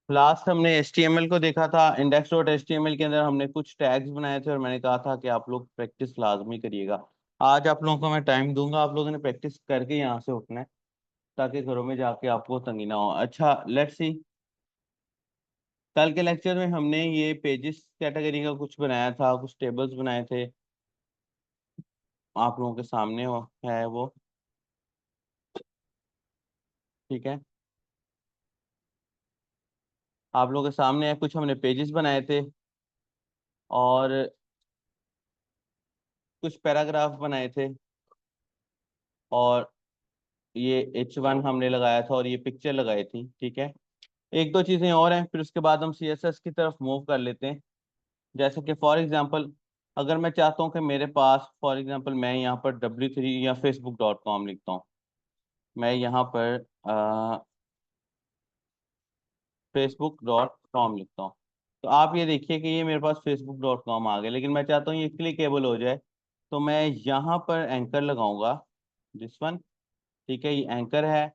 Last हमने HTML को देखा था। index.html के अंदर हमने कुछ टैग्स बनाए थे और मैंने कहा था कि आप लोग प्रैक्टिस लाजमी करिएगा। आज आप लोगों को मैं टाइम दूंगा, आप लोगों ने प्रैक्टिस करके यहाँ से उठना है ताकि घरों में जाके आपको तंगी ना हो। अच्छा, लेट्स सी। कल के लेक्चर में हमने ये पेजेस कैटेगरी का कुछ बनाया था, कुछ टेबल्स बनाए थे। आप लोगों के सामने है वो। ठीक है, आप लोगों के सामने है, कुछ हमने पेजेस बनाए थे और कुछ पैराग्राफ बनाए थे और ये H1 हमने लगाया था और ये पिक्चर लगाई थी। ठीक है, एक दो चीजें और हैं, फिर उसके बाद हम CSS की तरफ मूव कर लेते हैं। जैसे कि फॉर एग्जांपल, अगर मैं चाहता हूँ कि मेरे पास फॉर एग्जांपल मैं यहाँ पर W3 या facebook.com लिखता हूँ, मैं यहाँ पर facebook.com लिखता हूँ, तो आप ये देखिए कि ये मेरे पास facebook.com आ गया, लेकिन मैं चाहता हूँ ये क्लिकेबल हो जाए, तो मैं यहाँ पर एंकर लगाऊंगा, दिस वन। ठीक है, ये एंकर है।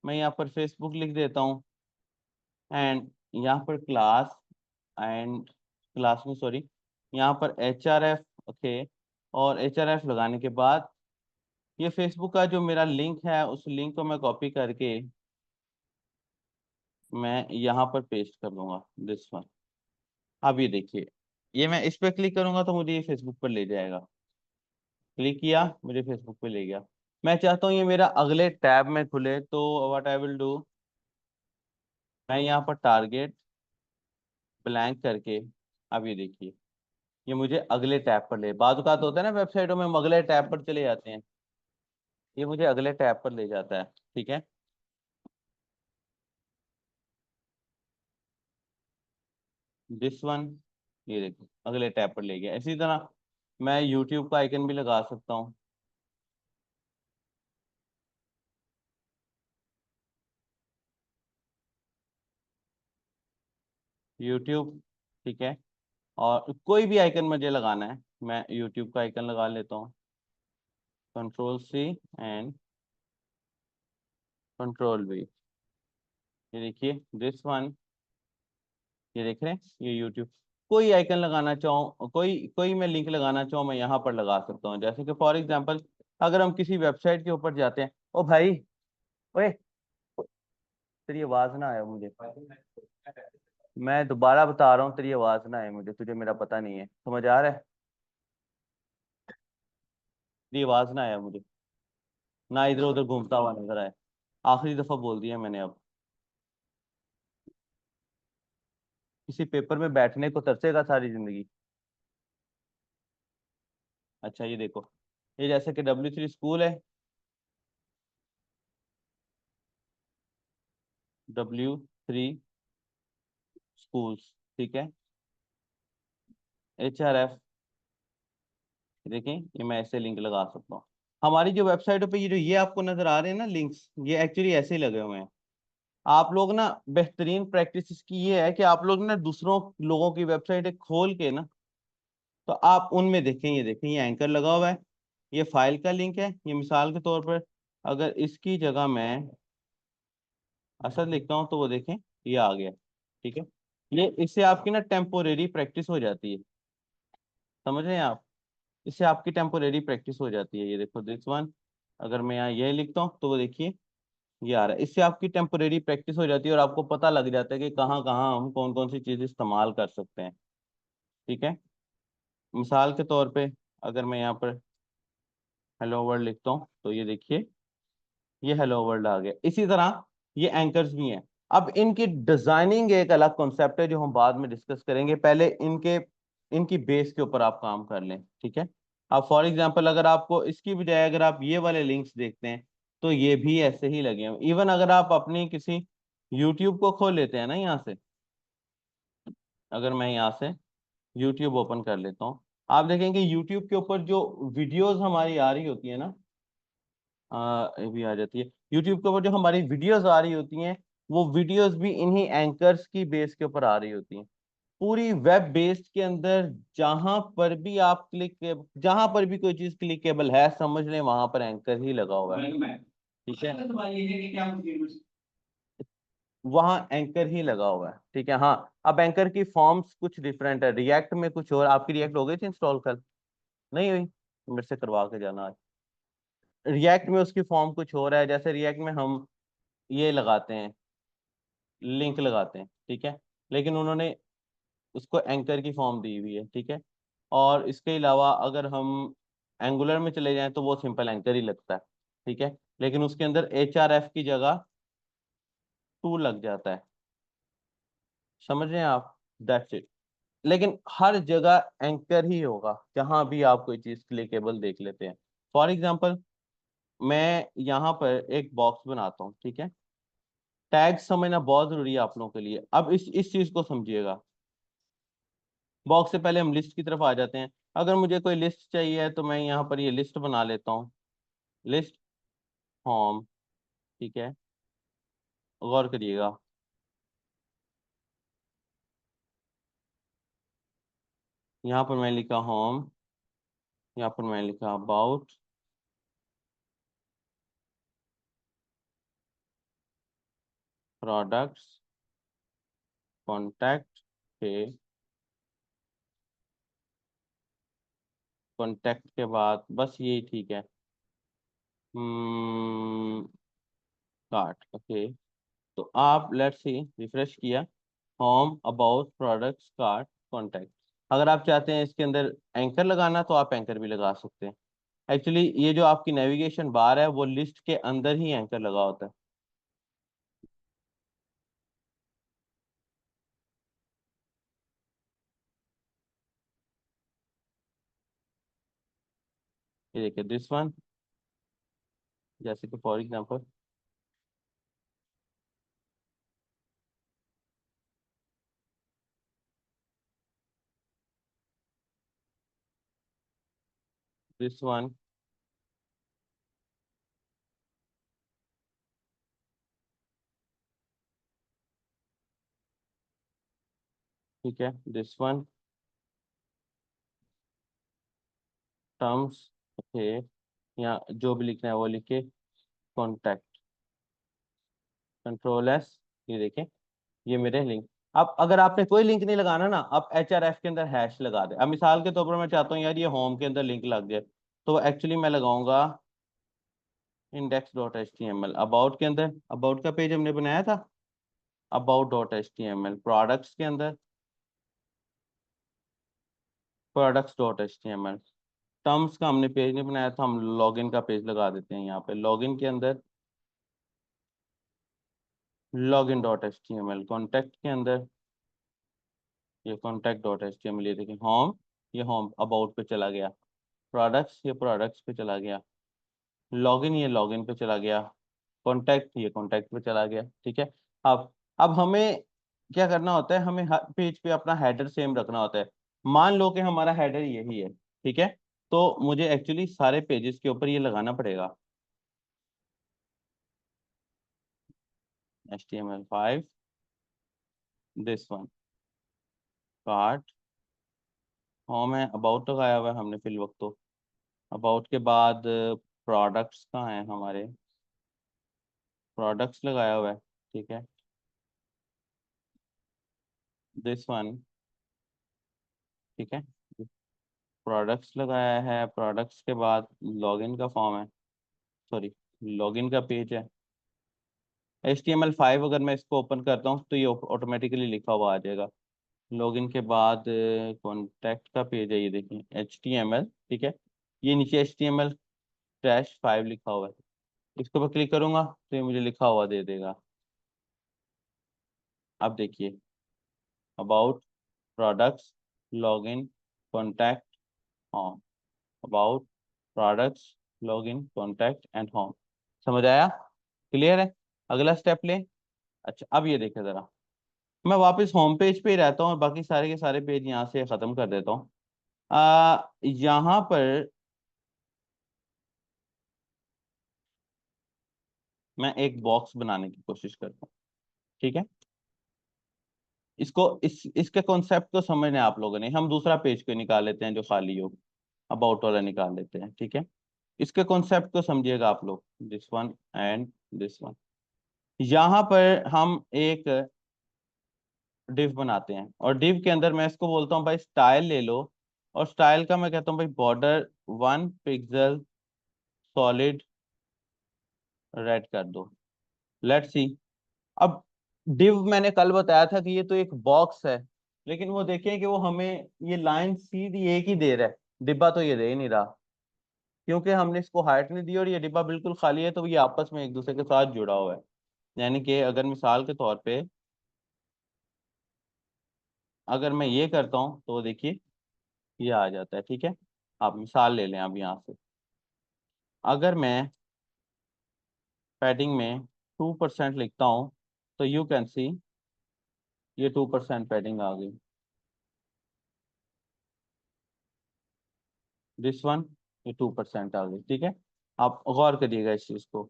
मैं यहाँ पर फेसबुक लिख देता हूँ एंड यहाँ पर क्लास एंड क्लास में सॉरी, यहाँ पर HRF। ओके, और HRF लगाने के बाद ये फेसबुक का जो मेरा लिंक है उस लिंक को मैं कॉपी करके मैं यहाँ पर पेस्ट कर दूंगा, दिस वन। अब ये देखिए, ये मैं इस पर क्लिक करूंगा तो मुझे ये फेसबुक पर ले जाएगा। क्लिक किया, मुझे फेसबुक पे ले गया। मैं चाहता हूँ ये मेरा अगले टैब में खुले, तो व्हाट आई विल डू, मैं यहाँ पर टारगेट ब्लैंक करके, अब ये देखिए ये मुझे अगले टैब पर ले, बात बात होता है ना वेबसाइटों में हम अगले टैब पर चले जाते हैं, ये मुझे अगले टैब पर ले जाता है। ठीक है, दिस वन, ये देखो अगले टैब पर ले गया। इसी तरह मैं यूट्यूब का आइकन भी लगा सकता हूँ, यूट्यूब। ठीक है, और कोई भी आइकन मुझे लगाना है, मैं यूट्यूब का आइकन लगा लेता हूँ, Ctrl+C एंड Ctrl+V। ये देखिए दिस वन, ये देख रहे हैं ये यूट्यूब। कोई आइकन लगाना चाहूँ, कोई कोई मैं लिंक लगाना चाहूँ, मैं यहाँ पर लगा सकता हूँ। जैसे कि फॉर एग्जांपल, अगर हम किसी वेबसाइट के ऊपर जाते हैं, ओ भाई, ओए, तेरी आवाज ना आया मुझे, मैं दोबारा बता रहा हूँ, तेरी आवाज ना आए मुझे, तुझे मेरा पता नहीं है, समझ आ रहा है? तेरी आवाज ना आया मुझे, ना इधर उधर घूमता हुआ नजर आए। आखिरी दफा बोल दिया मैंने अब। किसी पेपर में बैठने को तरसेगा सारी जिंदगी। अच्छा, ये देखो, ये जैसे कि W3 स्कूल है, W3 स्कूल्स। ठीक है, HRF, देखें ये मैं ऐसे लिंक लगा सकता हूँ। हमारी जो वेबसाइटों पे ये जो ये आपको नजर आ रहे हैं ना लिंक्स, ये एक्चुअली ऐसे ही लगे हुए हैं। आप लोग ना, बेहतरीन प्रैक्टिस इसकी ये है कि आप लोग ना दूसरों लोगों की वेबसाइट खोल के ना, तो आप उनमें देखें, ये देखें ये एंकर लगा हुआ है, ये फाइल का लिंक है। ये मिसाल के तौर पर अगर इसकी जगह मैं असद लिखता हूँ तो वो देखें ये आ गया। ठीक है, ये इससे आपकी ना टेम्पोरेरी प्रैक्टिस हो जाती है, समझ रहे हैं आप? इससे आपकी टेम्पोरेरी प्रैक्टिस हो जाती है। ये देखो दिस वन, अगर मैं यहाँ ये लिखता हूँ तो वो देखिए ये आ रहा है। इससे आपकी टेम्पोरेरी प्रैक्टिस हो जाती है और आपको पता लग जाता है कि कहाँ कहाँ हम कौन कौन सी चीज़ इस्तेमाल कर सकते हैं। ठीक है, मिसाल के तौर पे अगर मैं यहाँ पर हेलो वर्ल्ड लिखता हूँ तो ये देखिए ये हेलो वर्ल्ड आ गया। इसी तरह ये एंकर्स भी हैं। अब इनकी डिजाइनिंग एक अलग कॉन्सेप्ट है जो हम बाद में डिस्कस करेंगे, पहले इनके इनकी बेस के ऊपर आप काम कर लें। ठीक है, अब फॉर एग्जांपल अगर आपको इसकी बजाय अगर आप ये वाले लिंक्स देखते हैं तो ये भी ऐसे ही लगे हैं। इवन अगर आप अपनी किसी यूट्यूब को खोल लेते हैं ना यहाँ से, अगर मैं यहाँ से यूट्यूब ओपन कर लेता हूँ, आप देखेंगे यूट्यूब के ऊपर जो वीडियोस हमारी आ रही होती है ना, ये भी आ जाती है। यूट्यूब के ऊपर जो हमारी वीडियोस आ रही होती हैं, वो वीडियोस भी इन्हीं एंकर्स की बेस के ऊपर आ रही होती हैं। पूरी वेब बेस्ड के अंदर जहां पर भी आप जहां पर भी कोई चीज क्लिकेबल है, समझ लें वहां पर एंकर ही लगा हुआ है। ठीक है, वहां एंकर ही लगा हुआ है, ठीक है। हाँ, अब एंकर की फॉर्म्स कुछ डिफरेंट है, रिएक्ट में कुछ और। आपकी रिएक्ट हो गई थी इंस्टॉल कल? नहीं हुई तो मेरे से करवा के जाना आज। रिएक्ट में उसकी फॉर्म कुछ और है। जैसे रिएक्ट में हम ये लगाते हैं, लिंक लगाते हैं, ठीक है, लेकिन उन्होंने उसको एंकर की फॉर्म दी हुई है, ठीक है। और इसके अलावा अगर हम एंगुलर में चले जाएं तो वो सिंपल एंकर ही लगता है, ठीक है, लेकिन उसके अंदर HRF की जगह टू लग जाता है। समझ रहे हैं आप? That's it. लेकिन हर जगह एंकर ही होगा जहां भी आप कोई चीज क्लिकेबल देख लेते हैं। फॉर एग्जाम्पल, मैं यहाँ पर एक बॉक्स बनाता हूँ, ठीक है। टैग समझना बहुत जरूरी है आप लोगों के लिए। अब इस चीज को समझिएगा। बॉक्स से पहले हम लिस्ट की तरफ आ जाते हैं। अगर मुझे कोई लिस्ट चाहिए तो मैं यहाँ पर ये लिस्ट बना लेता हूँ। लिस्ट होम, ठीक है। गौर करिएगा, यहाँ पर मैं लिखा होम, यहाँ पर मैं लिखा अबाउट, प्रोडक्ट्स, कॉन्टैक्ट पे। कॉन्टैक्ट के बाद बस यही ठीक है। Cart, okay. तो आप लेट्स सी, रिफ्रेश किया, home, about, products, cart, contact. अगर आप चाहते हैं इसके अंदर एंकर लगाना तो आप एंकर भी लगा सकते हैं। एक्चुअली ये जो आपकी नेविगेशन बार है वो लिस्ट के अंदर ही एंकर लगा होता है। ये देखिए, दिस वन, जैसे कि फॉर एग्जांपल दिस वन, ठीक है, दिस वन, टर्म्स, ओके, या जो भी लिखना है वो लिखे, कॉन्टैक्ट, कंट्रोल एस। ये देखें, ये मेरे लिंक। अब अगर आपने कोई लिंक नहीं लगाना ना, आप HRF के अंदर हैश लगा दे। अब मिसाल के तौर पर मैं चाहता हूँ यार ये होम के अंदर लिंक लग जाए, तो एक्चुअली मैं लगाऊंगा index.html। अबाउट के अंदर, अबाउट का पेज हमने बनाया था, about.html। प्रोडक्ट्स के अंदर products.html। टर्म्स का हमने पेज नहीं बनाया था, हम लॉगिन का पेज लगा देते हैं यहाँ पे। लॉगिन के अंदर login.html। कॉन्टैक्ट के अंदर ये contact.html। ये देखिए होम, ये होम अबाउट पे चला गया। प्रोडक्ट्स, ये प्रोडक्ट्स पे चला गया। लॉगिन, ये लॉगिन पे चला गया। कॉन्टैक्ट, ये कॉन्टैक्ट पे चला गया, ठीक है। अब हमें क्या करना होता है, हमें हर पेज पे अपना हेडर सेम रखना होता है। मान लो कि हमारा हेडर यही है, ठीक है, तो मुझे एक्चुअली सारे पेजेस के ऊपर ये लगाना पड़ेगा। HTML5, this one, cart, home है, अबाउट लगाया हुआ है हमने फिल वक्त तो। अबाउट के बाद प्रोडक्ट्स कहाँ हैं हमारे, प्रोडक्ट्स लगाया हुआ है, ठीक है, दिस वन, ठीक है। प्रोडक्ट्स लगाया है, प्रोडक्ट्स के बाद लॉगिन का फॉर्म है, सॉरी, लॉगिन का पेज है। HTML5 अगर मैं इसको ओपन करता हूँ तो ये ऑटोमेटिकली लिखा हुआ आ जाएगा। लॉगिन के बाद कॉन्टैक्ट का पेज है, ये देखिए HTML, ठीक है। ये नीचे HTML-5 लिखा हुआ है। इसके ऊपर क्लिक करूंगा तो ये मुझे लिखा हुआ दे देगा। अब देखिए, about, products, login, contact, home. About, products, login, contact and home. समझ आया? क्लियर है? अगला स्टेप लें। अच्छा, अब ये देखें जरा, मैं वापस होम पेज पे ही रहता हूँ और बाकी सारे के सारे पेज यहाँ से खत्म कर देता हूँ। यहाँ पर मैं एक बॉक्स बनाने की कोशिश करता हूँ, ठीक है। इसके कॉन्सेप्ट को समझना है आप लोगों ने। हम दूसरा पेज को निकाल लेते हैं जो खाली हो, अबाउट वाला निकाल लेते हैं, ठीक है। इसके कॉन्सेप्ट को समझिएगा आप लोग, this one and this one. यहाँ पर हम एक डिव बनाते हैं और डिव के अंदर मैं इसको बोलता हूँ भाई स्टाइल ले लो, और स्टाइल का मैं कहता हूँ भाई बॉर्डर 1 पिक्सल सॉलिड रेड कर दो। Let's see. अब डिव मैंने कल बताया था कि ये तो एक बॉक्स है, लेकिन वो देखिए कि वो हमें ये लाइन सीधी एक ही दे रहा है, डिब्बा तो ये दे ही नहीं रहा, क्योंकि हमने इसको हाइट नहीं दी और ये डिब्बा बिल्कुल खाली है, तो ये आपस में एक दूसरे के साथ जुड़ा हुआ है। यानी कि अगर मिसाल के तौर पे अगर मैं ये करता हूँ तो देखिए ये आ जाता है, ठीक है। आप मिसाल ले लें अब यहाँ से, अगर मैं पैडिंग में 2% लिखता हूँ तो यू कैन सी ये 2% पैडिंग आ गई। दिस वन ये 2% आ गई, ठीक है। आप गौर करिएगा इस चीज को।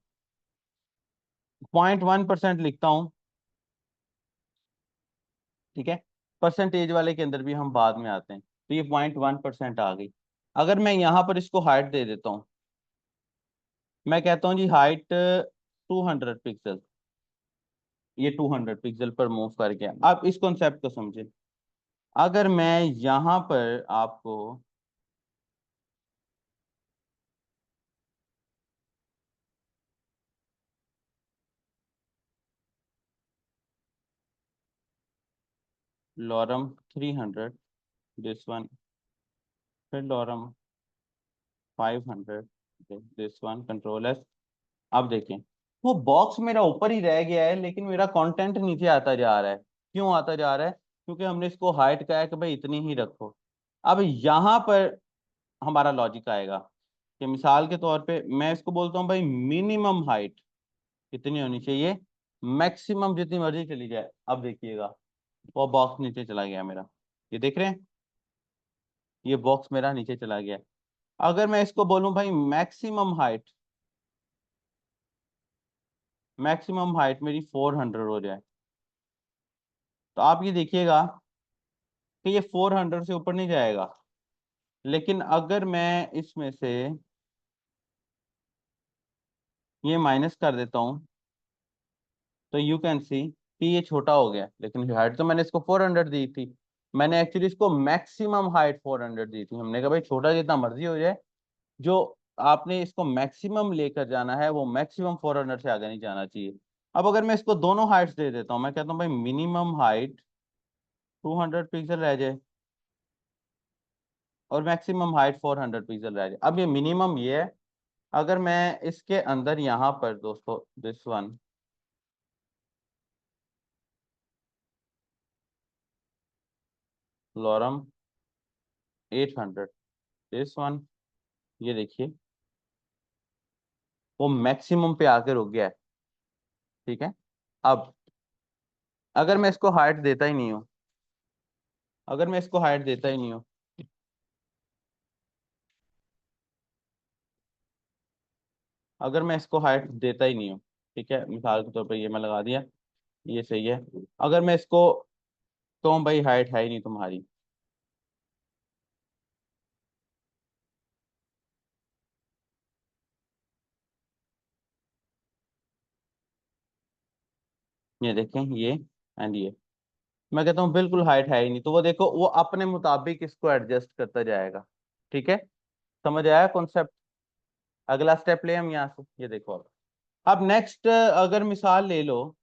0.1% लिखता हूँ, ठीक है। परसेंटेज वाले के अंदर भी हम बाद में आते हैं, तो ये 0.1% आ गई। अगर मैं यहाँ पर इसको हाइट दे देता हूँ, मैं कहता हूँ जी हाइट 200 पिक्सल, ये 200 पिक्सल पर मूव कर गया। आप इस कॉन्सेप्ट को समझे। अगर मैं यहाँ पर आपको लॉरम 300, दिस वन, फिर lorem 500, this one, control S. अब देखें, वो बॉक्स मेरा ऊपर ही रह गया है, लेकिन मेरा कंटेंट नीचे आता जा रहा है। क्यों आता जा रहा है? क्योंकि हमने इसको हाइट कहा है कि भाई इतनी ही रखो। अब यहाँ पर हमारा लॉजिक आएगा कि मिसाल के तौर पे मैं इसको बोलता हूँ भाई मिनिमम हाइट कितनी होनी चाहिए, मैक्सिमम जितनी मर्जी चली जाए। अब देखिएगा वो बॉक्स नीचे चला गया मेरा, ये देख रहे हैं, ये बॉक्स मेरा नीचे चला गया। अगर मैं इसको बोलूं भाई मैक्सिमम हाइट मेरी 400 हो जाए, तो आप ये देखिएगा कि ये 400 से ऊपर नहीं जाएगा। लेकिन अगर मैं इसमें से ये माइनस कर देता हूँ तो यू कैन सी कि ये छोटा हो गया, लेकिन हाइट तो मैंने इसको 400 दी थी। मैंने एक्चुअली इसको मैक्सिमम हाइट 400 दी थी। हमने कहा भाई छोटा जितना मर्जी हो जाए, जो आपने इसको मैक्सिमम लेकर जाना है वो मैक्सिमम 400 से आगे नहीं जाना चाहिए। अब अगर मैं इसको दोनों हाइट्स दे देता हूँ, मैं कहता हूँ भाई मिनिमम हाइट 200 पिक्सल रह जाए और मैक्सिमम हाइट 400 पिक्सल रह जाए। अब ये मिनिमम ये है। अगर मैं इसके अंदर यहाँ पर दोस्तों this one lorem 800, this one, ये देखिए वो मैक्सिमम पे आके रुक गया है, ठीक है। अब अगर मैं इसको हाइट देता ही नहीं हूँ, अगर मैं इसको हाइट देता ही नहीं हूँ, अगर मैं इसको हाइट देता ही नहीं हूँ, ठीक है, मिसाल के तौर पर ये मैं लगा दिया, ये सही है। अगर मैं इसको कहूँ भाई हाइट है ही नहीं तुम्हारी, ये देखें ये एंड ये, मैं कहता हूँ बिल्कुल हाइट है ही नहीं, तो वो देखो वो अपने मुताबिक इसको एडजस्ट करता जाएगा, ठीक है। समझ आया कॉन्सेप्ट? अगला स्टेप ले हम यहाँ से, ये देखो अब नेक्स्ट अगर मिसाल ले लो,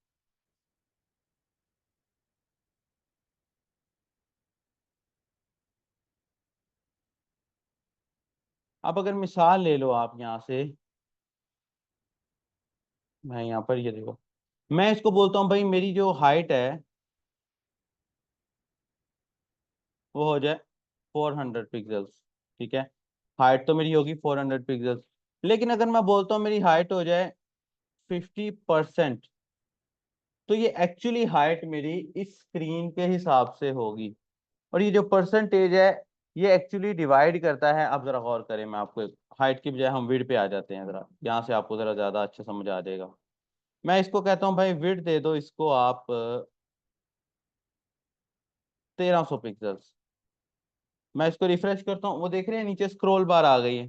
अब अगर मिसाल ले लो आप यहाँ से, मैं यहाँ पर ये देखो, मैं इसको बोलता हूँ भाई मेरी जो हाइट है वो हो जाए 400 पिक्सल्स, ठीक है। हाइट तो मेरी होगी 400 पिक्सल्स, लेकिन अगर मैं बोलता हूँ मेरी हाइट हो जाए 50%, तो ये एक्चुअली हाइट मेरी इस स्क्रीन के हिसाब से होगी। और ये जो परसेंटेज है ये एक्चुअली डिवाइड करता है। अब जरा गौर करें, मैं आपको हाइट की बजाय हम विड्थ पे आ जाते हैं, जरा यहाँ से आपको जरा ज्यादा अच्छा समझ आ जाएगा। मैं इसको कहता हूँ भाई विड्थ दे दो इसको आप 1300 पिक्सल्स। मैं इसको रिफ्रेश करता हूँ, वो देख रहे हैं नीचे स्क्रॉल बार आ गई है।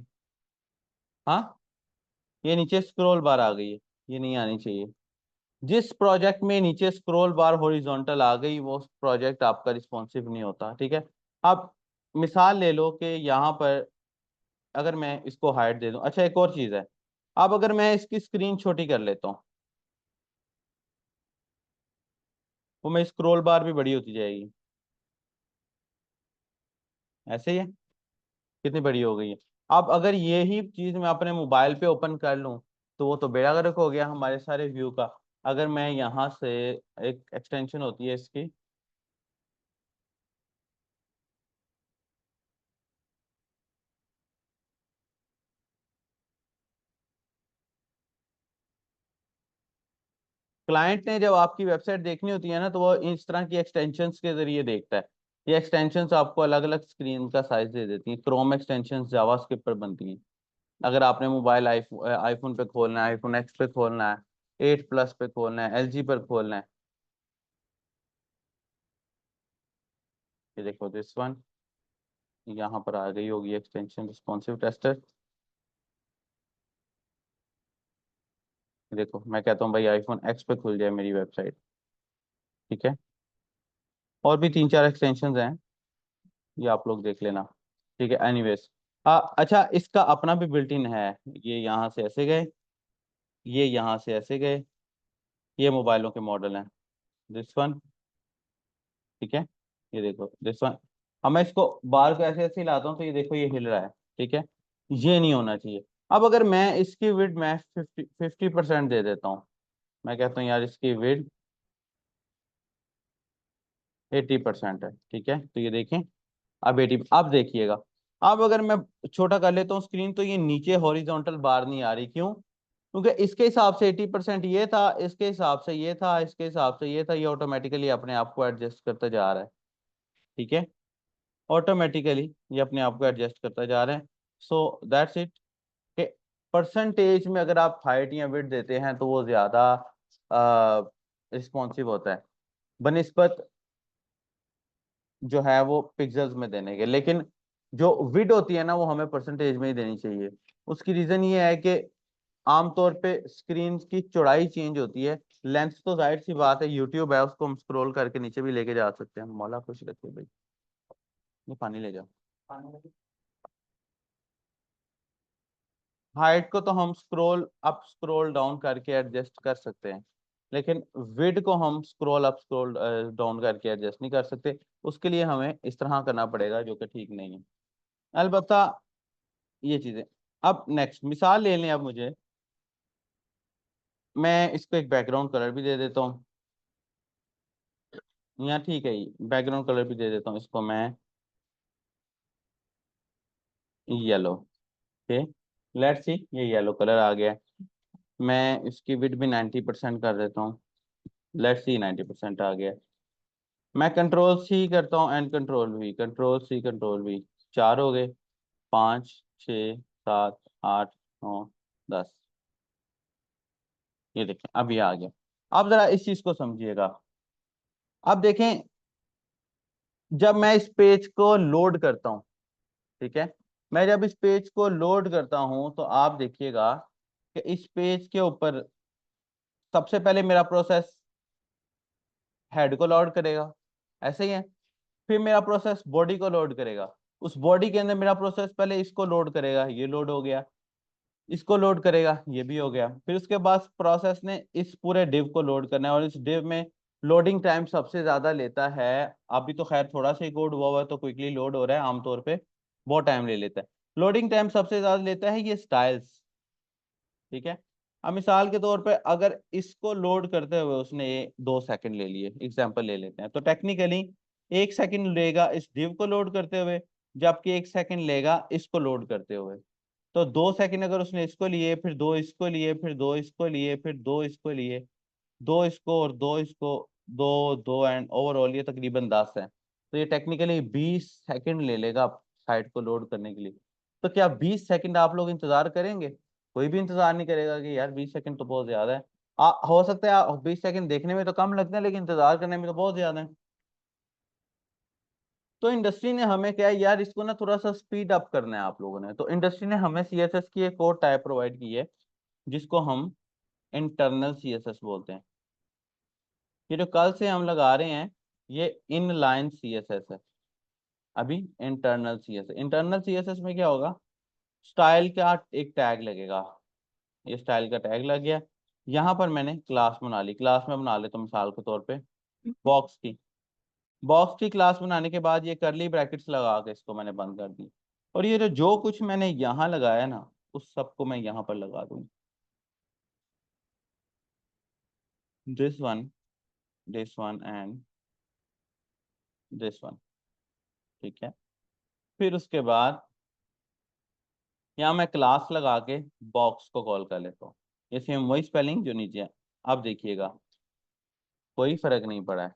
हाँ, ये नीचे स्क्रॉल बार आ गई है, ये नहीं आनी चाहिए। जिस प्रोजेक्ट में नीचे स्क्रॉल बार हॉरिजॉन्टल आ गई वो प्रोजेक्ट आपका रिस्पॉन्सिव नहीं होता, ठीक है। अब मिसाल ले लो कि यहाँ पर अगर मैं इसको हाइट दे दूं, अच्छा एक और चीज है, अब अगर मैं इसकी स्क्रीन छोटी कर लेता हूँ वो मैं स्क्रॉल बार भी बड़ी होती जाएगी, ऐसे ही है, कितनी बड़ी हो गई है। अब अगर यही चीज मैं अपने मोबाइल पे ओपन कर लूं तो वो तो बेड़ा गर्क हो गया हमारे सारे व्यू का। अगर मैं यहाँ से, एक एक्सटेंशन होती है इसकी, क्लाइंट ने जब आपकी वेबसाइट देखनी होती है ना तो वो इस तरह की एक्सटेंशंस के जरिए देखता है। ये एक्सटेंशंस आपको अलग अलग स्क्रीन का साइज दे देती हैं। क्रोम एक्सटेंशंस जावास्क्रिप्ट पर बनती हैं। अगर आपने मोबाइल आईफोन पे खोलना है, आईफोन एक्स पे खोलना है, 8 प्लस पे खोलना है, एलजी पर खोलना है, ये देखो दिस वन, यहाँ पर आ गई होगी एक्सटेंशन रिस्पॉन्सिव टेस्टर। देखो मैं कहता हूँ भाई आईफोन एक्स पे खुल जाए मेरी वेबसाइट, ठीक है। और भी 3 4 एक्सटेंशन हैं, ये आप लोग देख लेना, ठीक है। एनीवेज, अच्छा इसका अपना भी बिल्ट इन है। ये यहाँ से ऐसे गए, ये यहाँ से ऐसे गए, ये मोबाइलों के मॉडल हैं, दिस वन, ठीक है। ये देखो दिस वन। अब मैं इसको बार को ऐसे ऐसे हिलाता हूँ तो ये देखो ये हिल रहा है, ठीक है। ये नहीं होना चाहिए। अब अगर मैं इसकी विड्थ मैं 50% दे देता हूँ, मैं कहता हूँ यार इसकी विड्थ 80% है, ठीक है। तो ये देखें, अब 80, अब देखिएगा, अब अगर मैं छोटा कर लेता हूँ स्क्रीन तो ये नीचे हॉरिजॉन्टल बार नहीं आ रही, क्यों? क्योंकि इसके हिसाब से 80% ये था, इसके हिसाब से ये था, इसके हिसाब से ये था, ये ऑटोमेटिकली अपने आप को एडजस्ट करता जा रहा है, ठीक है। ऑटोमेटिकली ये अपने आप को एडजस्ट करता जा रहा है। सो दैट्स इट, कि परसेंटेज में अगर आप हाइट या विड्थ देते हैं तो वो ज्यादा रिस्पॉन्सिव होता है बनिस्बत जो है वो पिक्सेल्स में देने के। लेकिन जो विड होती है ना वो हमें परसेंटेज में ही देनी चाहिए। उसकी रीजन ये है कि आमतौर पे स्क्रीन की चौड़ाई चेंज होती है, लेंथ तो जाहिर सी बात है, यूट्यूब है उसको हम स्क्रॉल करके नीचे भी लेके जा सकते हैं। मौला खुश रखे भाई, ये पानी ले जाओ। हाइट को तो हम स्क्रॉल अप स्क्रॉल डाउन करके एडजस्ट कर सकते हैं, लेकिन विड को हम स्क्रॉल अप स्क्रॉल डाउन करके एडजस्ट नहीं कर सकते। उसके लिए हमें इस तरह करना पड़ेगा जो कि ठीक नहीं है। अलबत्ता ये चीजें, अब नेक्स्ट मिसाल ले लें। अब मुझे, मैं इसको एक बैकग्राउंड कलर भी दे देता हूँ, या ठीक है बैकग्राउंड कलर भी दे देता हूँ इसको मैं येलो, ओके। लेट्स सी, ये येलो कलर आ गया है। मैं इसकी विड्थ भी 90% कर देता हूँ, लेट्स सी 90% आ गया। मैं कंट्रोल सी करता हूँ and control V, control C control V, 4 हो गए, 5 6 7 8 9 10, ये देखें अब ये आ गया। अब जरा इस चीज को समझिएगा। अब देखें, जब मैं इस पेज को लोड करता हूँ, ठीक है, मैं जब इस पेज को लोड करता हूं तो आप देखिएगा कि इस पेज के ऊपर सबसे पहले मेरा प्रोसेस हेड को लोड करेगा, ऐसे ही है। फिर मेरा प्रोसेस बॉडी को लोड करेगा, उस बॉडी के अंदर मेरा प्रोसेस पहले इसको लोड करेगा, ये लोड हो गया, इसको लोड करेगा, ये भी हो गया। फिर उसके बाद प्रोसेस ने इस पूरे डिव को लोड करना है, और इस डिव में लोडिंग टाइम सबसे ज्यादा लेता है। अभी तो खैर थोड़ा सा ही कोड हुआ है तो क्विकली लोड हो रहा है, आमतौर पे बहुत टाइम ले लेता है। लोडिंग टाइम सबसे ज्यादा लेता है ये स्टाइल्स, ठीक है। अब मिसाल के तौर पे अगर इसको लोड करते हुए उसने 2 सेकंड ले लिए, एग्जांपल ले लेते हैं, तो टेक्निकली 1 सेकंड लेगा इस डिव को लोड करते हुए, जबकि 1 सेकंड लेगा इसको लोड करते हुए। तो 2 सेकंड अगर उसने इसको लिए, फिर दो इसको लिए, फिर दो इसको लिए, फिर दो इसको लिए, दो इसको और दो इसको, दो दो एंड ओवरऑल ये तकरीबन 10 है। तो ये टेक्निकली 20 सेकंड ले लेगा साइट को लोड करने के लिए। तो क्या 20 सेकंड आप लोग इंतजार करेंगे? कोई भी इंतजार नहीं करेगा कि यार 20 सेकंड तो बहुत ज्यादा है। हो सकता है 20 सेकंड देखने में तो कम लगते हैं लेकिन इंतजार करने में तो बहुत ज्यादा है। तो इंडस्ट्री ने हमें क्या है यार, इसको ना थोड़ा सा स्पीड अप करना है आप लोगों ने, तो इंडस्ट्री ने हमें सीएसएस की एक और टाइप प्रोवाइड की है जिसको हम इंटरनल सीएसएस बोलते हैं। ये जो कल से हम लगा रहे हैं ये इन लाइन CSS है। अभी इंटरनल CSS, इंटरनल CSS में क्या होगा, स्टाइल का एक टैग लगेगा। ये स्टाइल का टैग लग गया। यहाँ पर मैंने क्लास बना ली, क्लास में बना लेता हूँ मिसाल के तौर पे बॉक्स की। बॉक्स की क्लास बनाने के बाद ये करली ब्रैकेट्स लगा के इसको मैंने बंद कर दी। और ये जो कुछ मैंने यहाँ लगाया ना उस सबको मैं यहाँ पर लगा दूँ। This one, this one and this one. ठीक है। फिर उसके बाद यहाँ मैं क्लास लगा के बॉक्स को कॉल कर लेता हूँ। ये सेम वही स्पेलिंग जो नीचे है। अब देखिएगा कोई फर्क नहीं पड़ा है।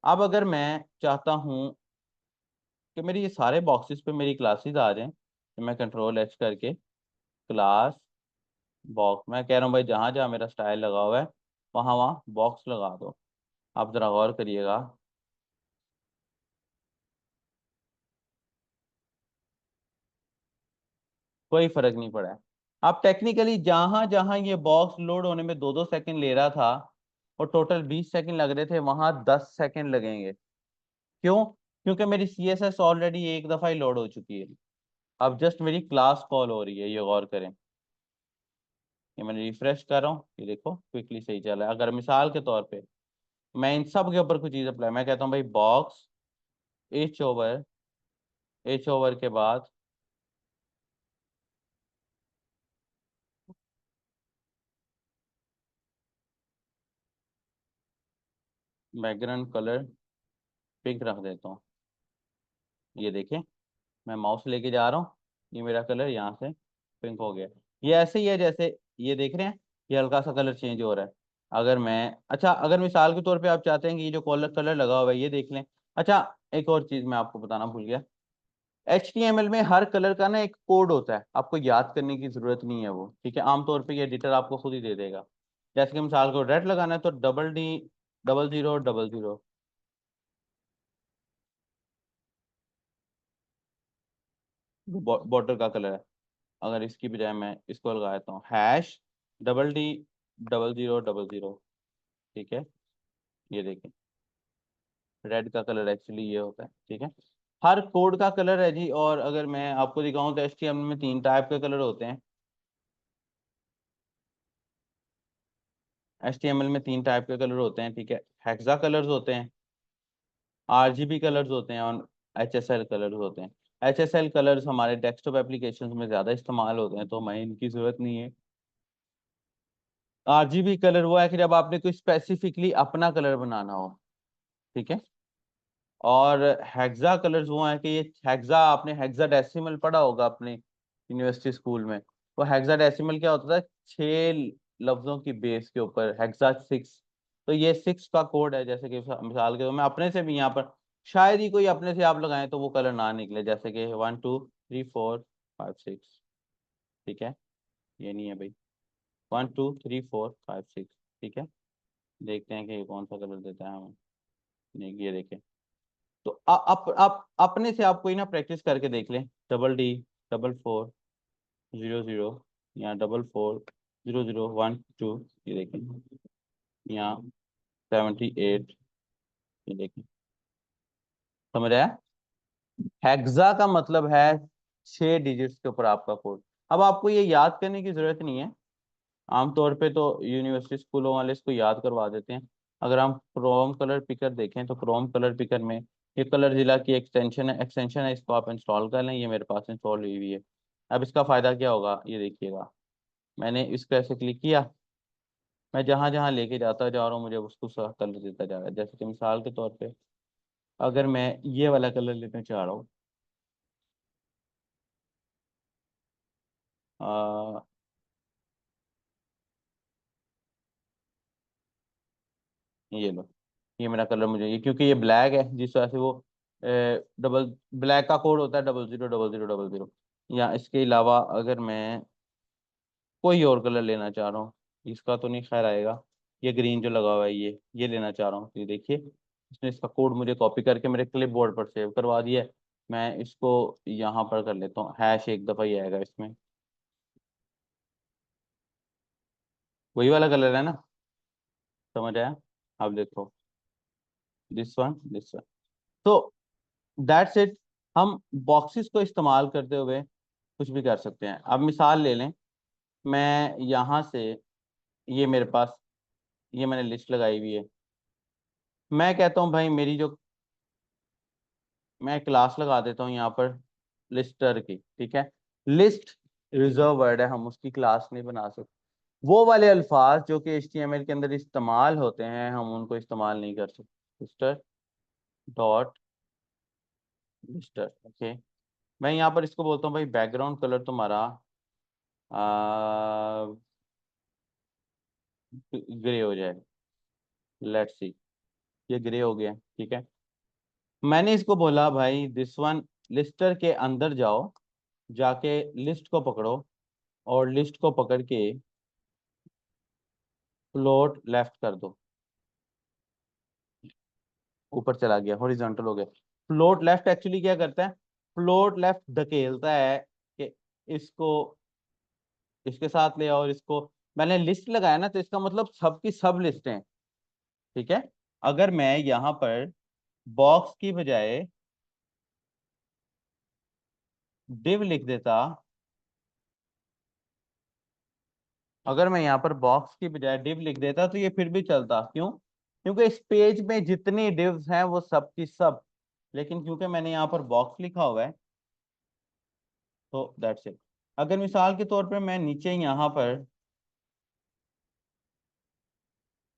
अब अगर मैं चाहता हूँ कि मेरी ये सारे बॉक्सेस पे मेरी क्लासेस आ जाएं तो मैं कंट्रोल H करके क्लास बॉक्स, मैं कह रहा हूँ भाई जहाँ जहाँ मेरा स्टाइल लगा हुआ है वहाँ वहाँ बॉक्स लगा दो। आप जरा गौर करिएगा, कोई फर्क नहीं पड़ा है। आप टेक्निकली जहां जहां ये बॉक्स लोड होने में 2-2 सेकंड ले रहा था और टोटल 20 सेकंड लग रहे थे, वहां 10 सेकंड लगेंगे। क्यों? क्योंकि मेरी CSS ऑलरेडी एक दफा ही लोड हो चुकी है। अब जस्ट मेरी क्लास कॉल हो रही है, ये गौर करें। ये मैंने रिफ्रेश कर रहा हूँ, ये देखो क्विकली सही चला है। अगर मिसाल के तौर पे मैं इन सब के ऊपर कुछ चीज अप्लाई, मैं कहता हूँ भाई बॉक्स H ओवर के बाद बैकग्राउंड कलर पिंक रख देता हूँ। ये देखें, मैं माउस लेके जा रहा हूँ, ये मेरा कलर यहाँ से पिंक हो गया। ये ऐसे ही है जैसे ये देख रहे हैं, ये हल्का सा कलर चेंज हो रहा है। अगर मैं, अच्छा अगर मिसाल के तौर पे आप चाहते हैं कि ये जो कलर कलर लगा हुआ है ये देख लें। अच्छा, एक और चीज मैं आपको बताना भूल गया। HTML में हर कलर का ना एक कोड होता है, आपको याद करने की जरूरत नहीं है वो, ठीक है। आमतौर पे ये एडिटर आपको खुद ही दे देगा। जैसे कि मिसाल को रेड लगाना है तो DD0000। बॉर्डर का कलर है। अगर इसकी बजाय मैं इसको लगा देता हूँ #D0000। ठीक है, ये देखें रेड का कलर एक्चुअली ये होता है, ठीक है। हर कोड का कलर है जी। और अगर मैं आपको दिखाऊं तो HTML में 3 टाइप के कलर होते हैं। HTML में 3 टाइप के कलर होते हैं, ठीक है। हेक्सा कलर्स होते हैं, RGB कलर्स होते हैं और HSL कलर्स होते हैं। HSL कलर्स हमारे डेस्कटॉप एप्लीकेशन में ज़्यादा इस्तेमाल होते हैं तो हमें इनकी ज़रूरत नहीं है। RGB कलर वो है कि जब आपने कोई स्पेसिफिकली अपना कलर बनाना हो, ठीक है। और हेक्सा कलर्स वो हैं कि ये हेक्सा, आपने हेक्सा डेसिमल पढ़ा होगा अपने यूनिवर्सिटी स्कूल में। वो हेक्सा डेसिमल क्या होता था, 6 लफ्जों की बेस के ऊपर हेक्सा 6। तो ये 6 का कोड है। जैसे कि मिसाल के तो मैं अपने से भी यहाँ पर शायद ही कोई अपने से आप लगाएं तो वो कलर ना निकले, जैसे कि 1 2 3 4 5 6। ठीक है, ये नहीं है भाई, 1 2 3 4 5 6। ठीक है, देखते हैं कि ये कौन सा कलर देता है हमें। नहीं, ये देखें। तो आप अपने से आप कोई ना प्रैक्टिस करके देख लें। DD4400 या 440012, ये देखें। यहाँ 78, ये देखें। समझ आया? हेक्सा का मतलब है 6 डिजिट्स के ऊपर आपका कोड। अब आपको ये याद करने की जरूरत नहीं है। आमतौर पे तो यूनिवर्सिटी स्कूलों वाले इसको याद करवा देते हैं। अगर हम क्रोम कलर पिकर देखें तो क्रोम कलर पिकर में ये कलर जिला की एक्सटेंशन है, इसको आप इंस्टॉल कर लें। ये मेरे पास इंस्टॉल हुई हुई है। अब इसका फ़ायदा क्या होगा ये देखिएगा। मैंने इसको ऐसे क्लिक किया, मैं जहाँ जहाँ लेके जाता जा रहा हूँ मुझे उसको सा कलर देता जा रहा है। जैसे कि मिसाल के तौर पे अगर मैं ये वाला कलर लेना चाह रहा हूँ, आ, ये लो, ये मेरा कलर मुझे ये, क्योंकि ये ब्लैक है जिस वजह से वो डबल ब्लैक का कोड होता है 000000। या इसके अलावा अगर मैं कोई और कलर लेना चाह रहा हूँ, इसका तो नहीं खैर आएगा। ये ग्रीन जो लगा हुआ है ये लेना चाह रहा हूँ, ये देखिए इसने इसका कोड मुझे कॉपी करके मेरे क्लिप बोर्ड पर सेव करवा दिया है। मैं इसको यहाँ पर कर लेता हूँ, एक दफ़ा ही आएगा इसमें। वही वाला कलर है ना, समझ आया? अब देखो, दिस वन, दिस वन। तो दैट्स इट। हम बॉक्सेस को इस्तेमाल करते हुए कुछ भी कर सकते हैं। अब मिसाल ले लें, मैं यहाँ से, ये मेरे पास, ये मैंने लिस्ट लगाई हुई है। मैं कहता हूँ भाई मेरी जो, मैं क्लास लगा देता हूँ यहाँ पर लिस्टर की, ठीक है। लिस्ट रिजर्व वर्ड है, हम उसकी क्लास नहीं बना सकते। वो वाले अल्फाज जो कि एचटीएमएल के अंदर इस्तेमाल होते हैं, हम उनको इस्तेमाल नहीं कर सकते। Lister dot lister, okay. मैं यहाँ पर इसको बोलता हूँ भाई बैकग्राउंड कलर तुम्हारा ग्रे हो जाए। लेट्स सी, ये ग्रे हो गया, ठीक है। मैंने इसको बोला भाई दिस वन, लिस्टर के अंदर जाओ, जाके लिस्ट को पकड़ो, और लिस्ट को पकड़ के फ्लोट लेफ्ट कर दो। ऊपर चला गया, हॉरिजॉन्टल हो गया। फ्लोट लेफ्ट एक्चुअली क्या करता है, फ्लोट लेफ्ट धकेलता है कि इसको इसके साथ ले आओ, और इसको, मैंने लिस्ट लगाया ना, तो इसका मतलब सब की सब लिस्टें, ठीक है। अगर मैं यहाँ पर बॉक्स की बजाय डिव लिख देता, अगर मैं यहाँ पर बॉक्स की बजाय डिव लिख देता तो ये फिर भी चलता। क्यों? क्योंकि इस पेज में जितनी डिव्स हैं वो सब की सब, लेकिन क्योंकि मैंने यहाँ पर बॉक्स लिखा हुआ है, तो दैट्स इट। अगर मिसाल के तौर पर मैं नीचे यहाँ पर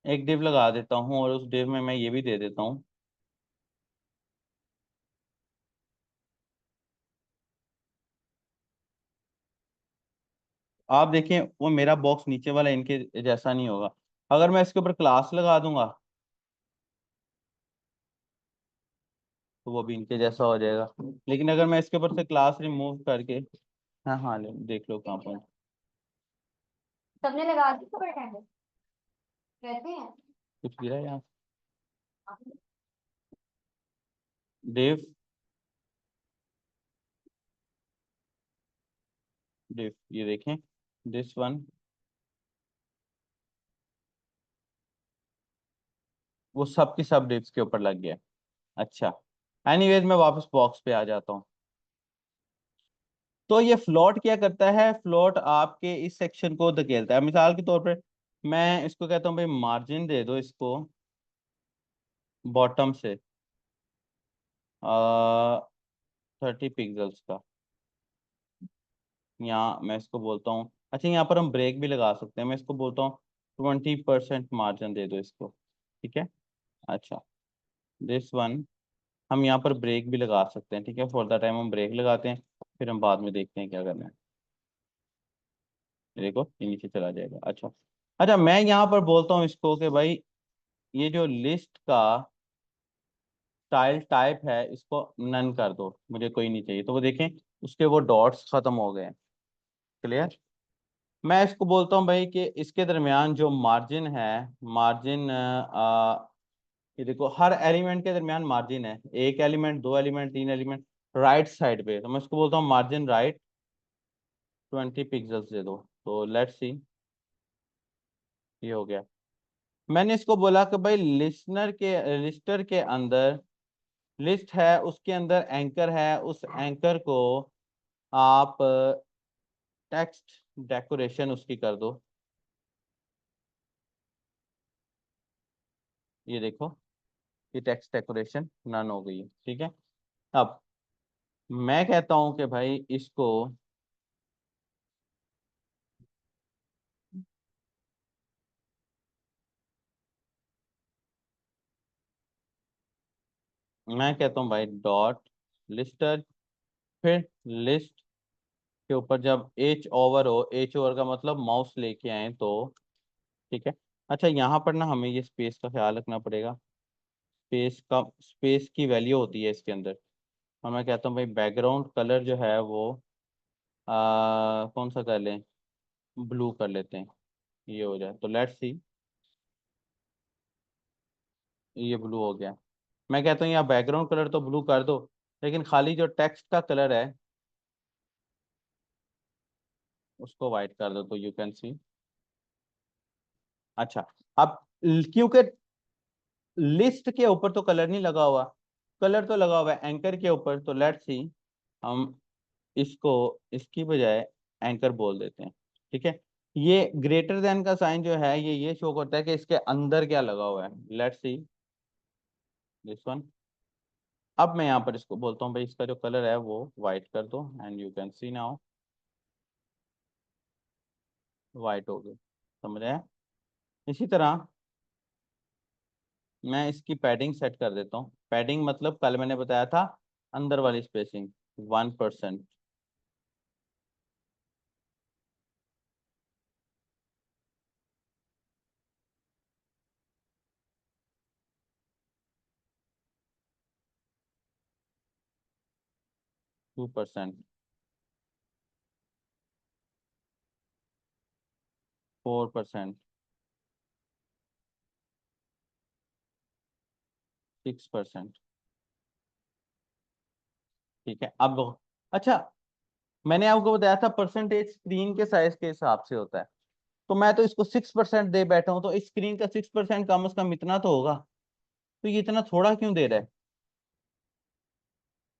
एक डिव लगा देता हूँ, और उस डिव में मैं ये भी दे देता हूँ, आप देखें वो मेरा बॉक्स नीचे वाला इनके जैसा नहीं होगा। अगर मैं इसके ऊपर क्लास लगा दूंगा तो वो भी इनके जैसा हो जाएगा। लेकिन अगर मैं इसके ऊपर से क्लास रिमूव करके, हाँ हाँ देख लो कहाँ पर सबने लगा दी खबर अटेंडेंस रहते हैं। कुछ गिरा है यहाँ, डिव, डिव, ये देखें, दिस वन, वो सब की सब डिव्स के ऊपर लग गया। अच्छा, एनीवेज मैं वापस बॉक्स पे आ जाता हूँ। तो ये फ्लोट क्या करता है, फ्लोट आपके इस सेक्शन को धकेलता है। मिसाल के तौर पर मैं इसको कहता हूँ भाई मार्जिन दे दो इसको बॉटम से 30 पिक्सल्स का। यहाँ मैं इसको बोलता हूँ, अच्छा यहाँ पर हम ब्रेक भी लगा सकते हैं, मैं इसको बोलता हूँ 20% मार्जिन दे दो इसको, ठीक है। अच्छा, दिस वन, हम यहाँ पर ब्रेक भी लगा सकते हैं, ठीक है। फॉर द टाइम हम ब्रेक लगाते हैं, फिर हम बाद में देखते हैं क्या करना है। ये देखो ये नीचे चला जाएगा। अच्छा, अच्छा मैं यहाँ पर बोलता हूँ इसको कि भाई ये जो लिस्ट का स्टाइल टाइप है इसको नन कर दो, मुझे कोई नहीं चाहिए। तो वो देखें उसके वो डॉट्स खत्म हो गए हैं। क्लियर? मैं इसको बोलता हूँ भाई कि इसके दरमियान जो मार्जिन है, मार्जिन, ये देखो हर एलिमेंट के दरमियान मार्जिन है, एक एलिमेंट, दो एलिमेंट, तीन एलिमेंट, राइट साइड पे। तो मैं इसको बोलता हूँ मार्जिन राइट 20 पिक्सल्स दे दो। तो लेट्स सी, ये हो गया। मैंने इसको बोला कि भाई लिस्नर के, लिस्टर के अंदर लिस्ट है, उसके अंदर एंकर है, उस एंकर को आप टेक्स्ट डेकोरेशन उसकी कर दो। ये देखो ये टेक्स्ट डेकोरेशन नन हो गई है, ठीक है। अब मैं कहता हूं कि भाई इसको, मैं कहता हूं भाई डॉट लिस्टर, फिर लिस्ट के ऊपर जब एच ओवर हो, एच ओवर का मतलब माउस लेके आए तो, ठीक है। अच्छा यहाँ पर ना हमें ये स्पेस का ख्याल रखना पड़ेगा। स्पेस का, स्पेस की वैल्यू होती है इसके अंदर। और मैं कहता हूँ भाई बैकग्राउंड कलर जो है वो कौन सा कर लें, ब्लू कर लेते हैं, ये हो जाए। तो लेट्स सी, ये ब्लू हो गया। मैं कहता हूँ यहाँ बैकग्राउंड कलर तो ब्लू कर दो, लेकिन खाली जो टेक्स्ट का कलर है उसको वाइट कर दो, तो यू कैन सी। अच्छा, अब क्योंकि लिस्ट के ऊपर तो कलर नहीं लगा हुआ, कलर तो लगा हुआ है एंकर के ऊपर। तो लेट्स सी, हम इसको इसकी बजाय एंकर बोल देते हैं, ठीक है। ये ग्रेटर देन का साइन जो है ये शो करता है कि इसके अंदर क्या लगा हुआ है। Let's see this one. अब मैं यहाँ पर इसको बोलता हूँ भाई इसका जो कलर है वो वाइट कर दो, and you can see now white हो गया। समझ आया? इसी तरह मैं इसकी पैडिंग सेट कर देता हूँ। पैडिंग मतलब कल मैंने बताया था अंदर वाली स्पेसिंग 1%। 2%। 4%। 6%। ठीक है अब अच्छा, मैंने आपको बताया था परसेंटेज स्क्रीन के साइज के हिसाब से होता है। तो मैं तो इसको 6% दे बैठा हूँ, तो स्क्रीन का 6% कम से कम इतना तो होगा। तो ये इतना थोड़ा क्यों दे रहा है?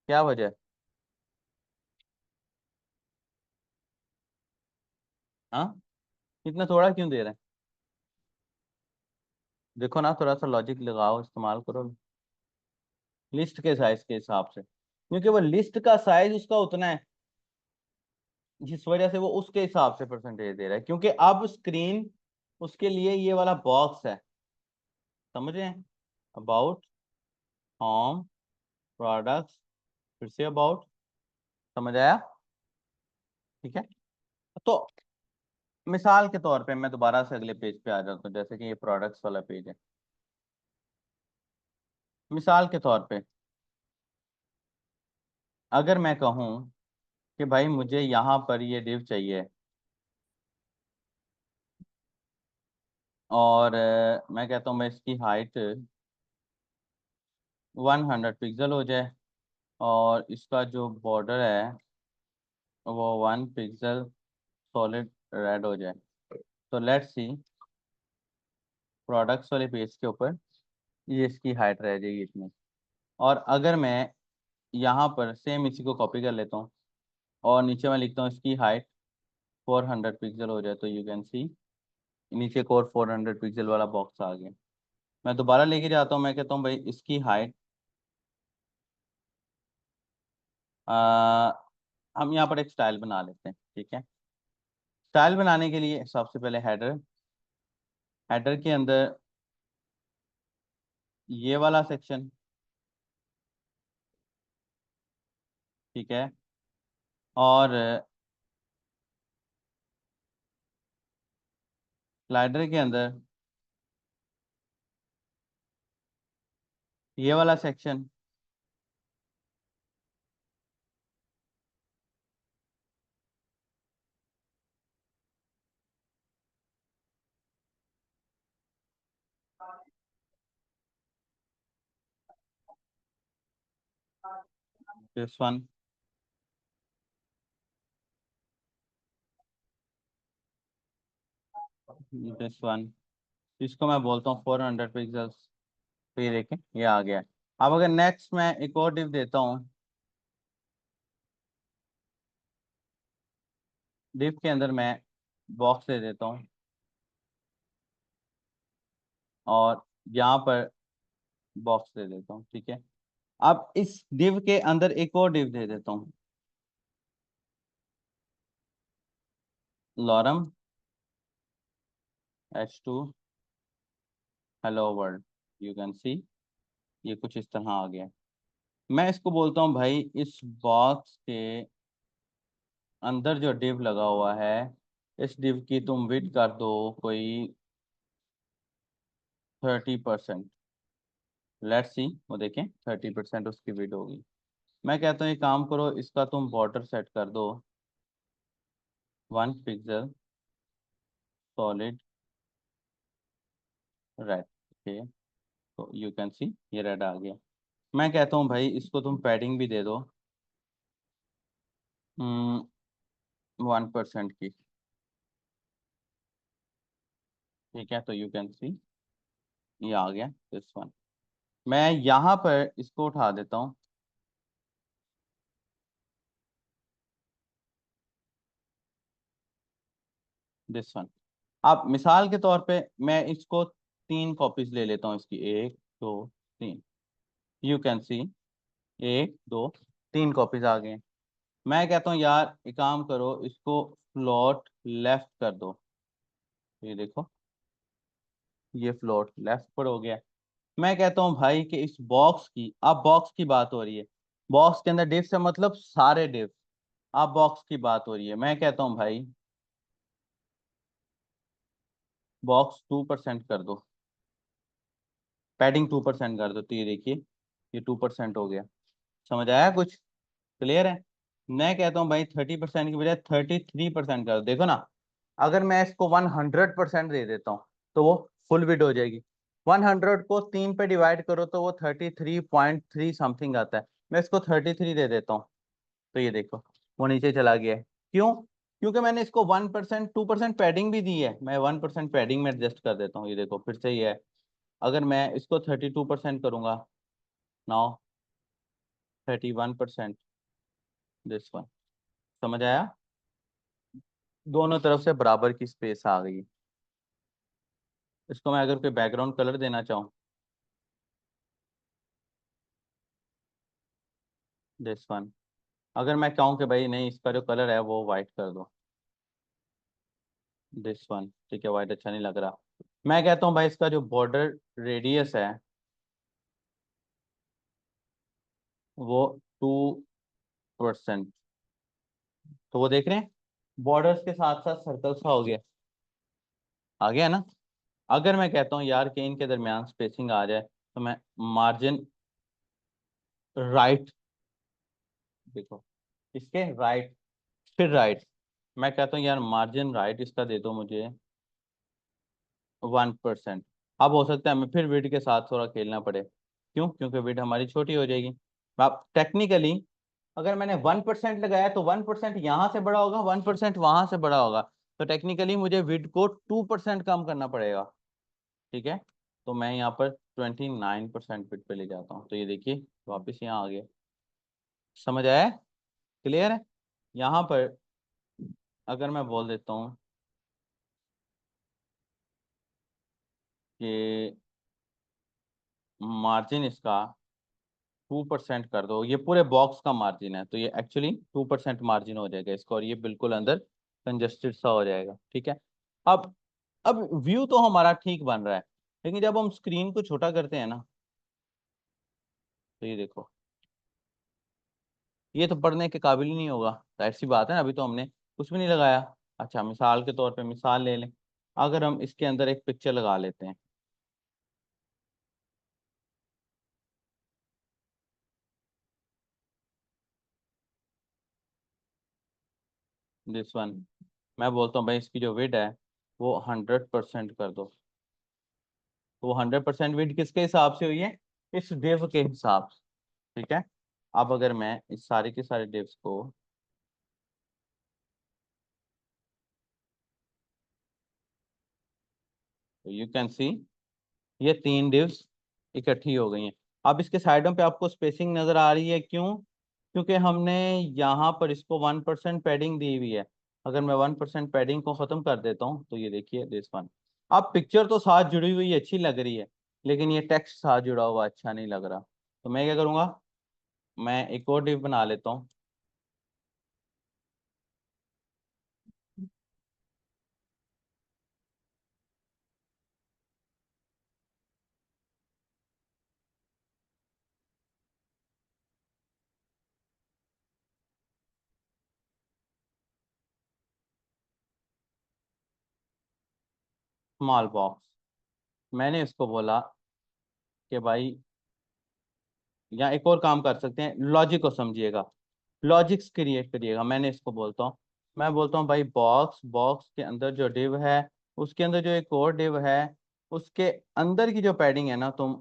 क्या वजह है? हाँ, इतना थोड़ा क्यों दे रहा है? देखो ना, थोड़ा सा लॉजिक लगाओ, इस्तेमाल करो लिस्ट के साइज के हिसाब से, क्योंकि वो लिस्ट का साइज उसका उतना है, जिस वजह से वो उसके हिसाब से परसेंटेज दे रहा है। क्योंकि अब स्क्रीन उसके लिए ये वाला बॉक्स है, समझ रहे हैं? अबाउट, होम, प्रोडक्ट्स, फिर से अबाउट। समझ आया? ठीक है। तो मिसाल के तौर पे मैं दोबारा से अगले पेज पे आ जाता हूँ, जैसे कि ये प्रोडक्ट्स वाला पेज है। मिसाल के तौर पे अगर मैं कहूँ कि भाई मुझे यहाँ पर ये डिव चाहिए, और मैं कहता हूँ मैं इसकी हाइट 100 पिक्सल हो जाए, और इसका जो बॉर्डर है वो 1 पिक्सल सॉलिड रेड हो जाए। तो लेट्स सी, प्रोडक्ट्स वाले पेज के ऊपर ये इसकी हाइट रह जाएगी इतनी। और अगर मैं यहाँ पर सेम इसी को कॉपी कर लेता हूँ और नीचे मैं लिखता हूँ इसकी हाइट 400 पिक्सल हो जाए, तो यू कैन सी नीचे एक और 400 पिक्सल वाला बॉक्स आ गया। मैं दोबारा लेके जाता हूँ, मैं कहता हूँ भाई इसकी हाइट, हम यहाँ पर एक स्टाइल बना लेते हैं, ठीक है। स्टाइल बनाने के लिए सबसे पहले हेडर, हेडर के अंदर ये वाला सेक्शन, ठीक है। और स्लाइडर के अंदर ये वाला section, this one, this one. इसको मैं बोलता हूँ 400 पिक्सल्स। तो ये देखें ये आ गया है। अब अगर नेक्स्ट मैं एक और डिव देता हूँ, डिव के अंदर मैं बॉक्स दे देता हूँ, और यहाँ पर बॉक्स दे देता हूँ, ठीक है। अब इस डिव के अंदर एक और डिव दे देता हूँ, lorem H2 hello world. You can see ये कुछ इस तरह आ गया। मैं इसको बोलता हूँ भाई इस बॉक्स के अंदर जो डिव लगा हुआ है, इस डिव की तुम विड्थ कर दो कोई 30%। लेट्स सी, वो देखें 30% उसकी विड्थ होगी। मैं कहता हूँ ये काम करो, इसका तुम बॉर्डर सेट कर दो 1 पिक्सल सॉलिड रेड, ओके। तो यू कैन सी ये रेड आ गया। मैं कहता हूँ भाई इसको तुम पैडिंग भी दे दो 1% की, ठीक है। तो यू कैन सी ये आ गया दिस वन। मैं यहाँ पर इसको उठा देता हूँ, दिस वन। अब मिसाल के तौर पे मैं इसको 3 कॉपीज ले लेता हूँ इसकी, 1 2 3। यू कैन सी 1 2 3 कॉपीज आ गए। मैं कहता हूँ यार एक काम करो, इसको फ्लोट लेफ्ट कर दो। ये देखो, ये फ्लोट लेफ्ट पर हो गया। मैं कहता हूँ भाई कि इस बॉक्स की, अब बॉक्स की बात हो रही है, बॉक्स के अंदर डिव्स है मतलब सारे डिव, अब बॉक्स की बात हो रही है। मैं कहता हूँ भाई बॉक्स 2% कर दो, पैडिंग 2% कर दो। तो ये देखिए, ये 2% हो गया। समझ आया कुछ? क्लियर है? मैं कहता हूँ भाई 30% की बजाय 33% कर दो। देखो ना, अगर मैं इसको 100% दे देता हूँ तो वो फुल बिट हो जाएगी। 100 को 3 पे डिवाइड करो तो वो 33.3 समथिंग आता है। मैं इसको 33 दे देता हूँ, तो ये देखो वो नीचे चला गया है। क्यों? क्योंकि मैंने इसको 1% 2% पैडिंग भी दी है। मैं 1% पैडिंग में एडजस्ट कर देता हूँ। ये देखो फिर से ये है। अगर मैं इसको 32% करूंगा, नाउ 31%, दिस वन। समझ आया? दोनों तरफ से बराबर की स्पेस आ गई। इसको मैं अगर कोई बैकग्राउंड कलर देना चाहूँ, दिस वन। अगर मैं कहूँ कि भाई नहीं, इसका जो कलर है वो वाइट कर दो, दिस वन। ठीक है, वाइट अच्छा नहीं लग रहा। मैं कहता हूँ भाई इसका जो बॉर्डर रेडियस है वो 2%। तो वो देख रहे हैं, बॉर्डर्स के साथ साथ सर्कल सा हो गया, आ गया ना? अगर मैं कहता हूँ यार कि इनके दरमियान स्पेसिंग आ जाए, तो मैं मार्जिन राइट, देखो इसके राइट, फिर राइट। मैं कहता हूँ यार मार्जिन राइट इसका दे दो मुझे 1%। अब हो सकता है हमें फिर विड के साथ थोड़ा खेलना पड़े। क्यों? क्योंकि विड हमारी छोटी हो जाएगी। अब टेक्निकली अगर मैंने 1% लगाया तो 1% यहाँ से बड़ा होगा, 1% वहां से बड़ा होगा। तो टेक्निकली मुझे विड को 2% कम करना पड़ेगा। ठीक है, तो मैं यहाँ पर 29% विड पे ले जाता हूँ। तो ये देखिए वापस यहाँ आ गया। समझ आया? क्लियर है? यहाँ पर अगर मैं बोल देता हूँ कि मार्जिन इसका 2% कर दो, ये पूरे बॉक्स का मार्जिन है, तो ये एक्चुअली 2% मार्जिन हो जाएगा इसका, और ये बिल्कुल अंदर कंजस्टेड सा हो जाएगा। ठीक है। अब अब व्यू तो हमारा ठीक बन रहा है, लेकिन जब हम स्क्रीन को छोटा करते हैं ना, तो ये देखो, ये तो पढ़ने के काबिल ही नहीं होगा। जाहिर सी बात है ना, अभी तो हमने कुछ भी नहीं लगाया। अच्छा, मिसाल के तौर पे मिसाल ले लें, अगर हम इसके अंदर एक पिक्चर लगा लेते हैं, दिस वन। मैं बोलता हूँ भाई इसकी जो विड है वो 100% कर दो। तो वो 100% विड किसके हिसाब से हुई है? इस डिव के हिसाब से। ठीक है। अब अगर मैं इस सारे के सारे डिव्स को, यू कैन सी, ये 3 डिव्स इकट्ठी हो गई हैं। अब इसके साइडों पे आपको स्पेसिंग नजर आ रही है। क्यों? क्योंकि हमने यहाँ पर इसको 1% पैडिंग दी हुई है। अगर मैं 1% पैडिंग को खत्म कर देता हूँ तो ये देखिए दिस वन। अब पिक्चर तो साथ जुड़ी हुई अच्छी लग रही है, लेकिन ये टेक्स्ट साथ जुड़ा हुआ अच्छा नहीं लग रहा। तो मैं क्या करूँगा, मैं एक और डिव बना लेता हूँ। Small box. मैंने इसको बोला कि भाई, या एक और काम कर सकते हैं, लॉजिक को समझिएगा, लॉजिक्स क्रिएट करिएगा। मैंने इसको बोलता हूँ, मैं बोलता हूँ भाई बॉक्स, बॉक्स के अंदर जो डिव है उसके अंदर जो एक और डिव है, उसके अंदर की जो पैडिंग है ना तुम,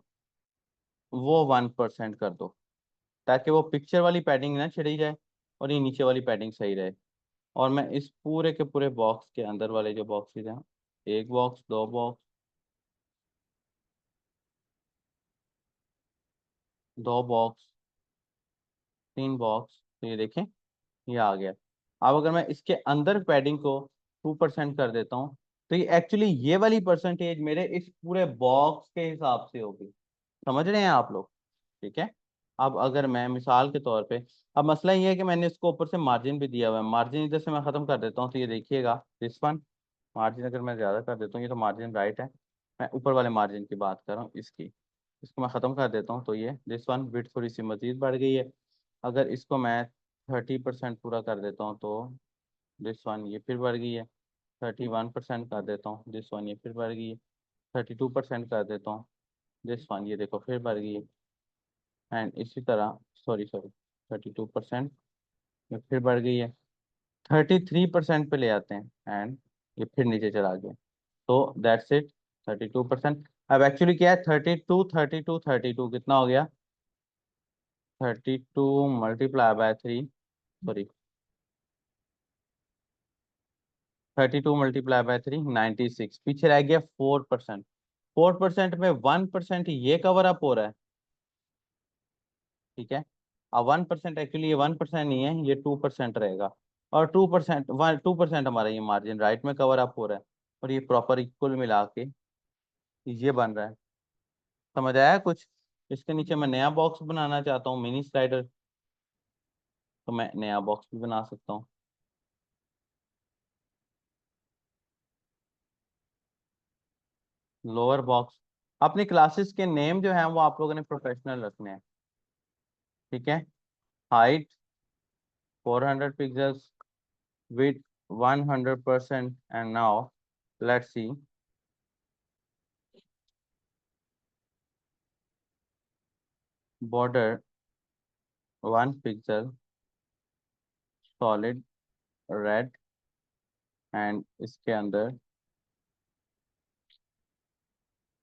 वो 1% कर दो, ताकि वो पिक्चर वाली पैडिंग ना छिड़ी जाए और ये नीचे वाली पैडिंग सही रहे। और मैं इस पूरे के पूरे बॉक्स के अंदर वाले जो बॉक्सेस हैं, एक बॉक्स, 2 बॉक्स, 2 बॉक्स, 3 बॉक्स, तो ये देखें ये आ गया। अब अगर मैं इसके अंदर पैडिंग को 2% कर देता हूँ, तो ये एक्चुअली ये वाली परसेंटेज मेरे इस पूरे बॉक्स के हिसाब से होगी। समझ रहे हैं आप लोग? ठीक है। अब अगर मैं मिसाल के तौर पे, अब मसला ये है कि मैंने इसको ऊपर से मार्जिन भी दिया हुआ है, मार्जिन इधर से मैं खत्म कर देता हूँ, तो ये देखिएगा दिस वन, मार्जिन अगर मैं ज्यादा कर देता हूँ, ये तो मार्जिन राइट है, मैं ऊपर वाले मार्जिन की बात कर रहा हूँ, इसकी, इसको मैं खत्म कर देता हूँ, तो ये दिस वन विड्थ थोड़ी सी मजीद बढ़ गई है। अगर इसको मैं 30% पूरा कर देता हूँ, तो दिस वन ये फिर बढ़ गई है। 31% कर देता हूँ, दिस वन ये फिर बढ़ गई है। 32% कर देता हूँ, दिस वन ये देखो फिर बढ़ गई है। एंड इसी तरह, सॉरी सॉरी, 32% ये फिर बढ़ गई है। 33% पे ले आते हैं एंड ये फिर नीचे चला गया। तो दैट्स इट, 32%। अब एक्चुअली क्या है, 32, 32, 32 कितना हो गया? 32 multiply by 3, sorry, 32 multiply by 3, 96, पीछे रह गया 4%। 4% में 1% ये कवर अप हो रहा है। ठीक है। अब 1% एक्चुअली ये 1% नहीं है, ये 2% रहेगा। और 2%, 2% हमारा ये मार्जिन राइट में कवर अप हो रहा है। और ये प्रॉपर इक्वल मिला के ये बन रहा है। समझ आया कुछ? इसके नीचे मैं नया बॉक्स बनाना चाहता हूँ, मिनी स्लाइडर, तो मैं नया बॉक्स भी बना सकता हूँ। लोअर बॉक्स, अपनी क्लासेस के नेम जो है वो आप लोगों ने प्रोफेशनल रखने हैं। ठीक है। Height 400 pixels, width 100%, and now let's see, border 1 pixel, solid red, and इसके अंदर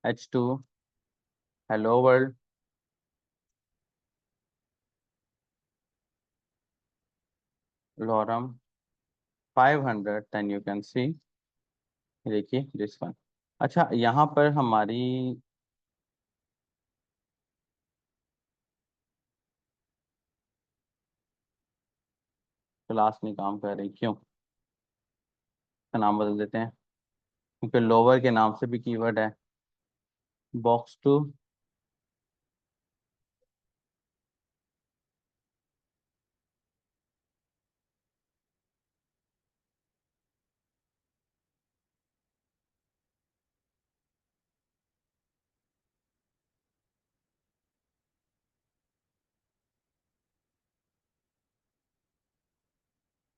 H2 hello world, lorem 500, then you can see, देखिए this one। अच्छा, यहाँ पर हमारी क्लास नहीं काम कर रही, क्यों? इसका नाम बदल देते हैं, क्योंकि लोअर के नाम से भी कीवर्ड है। बॉक्स टू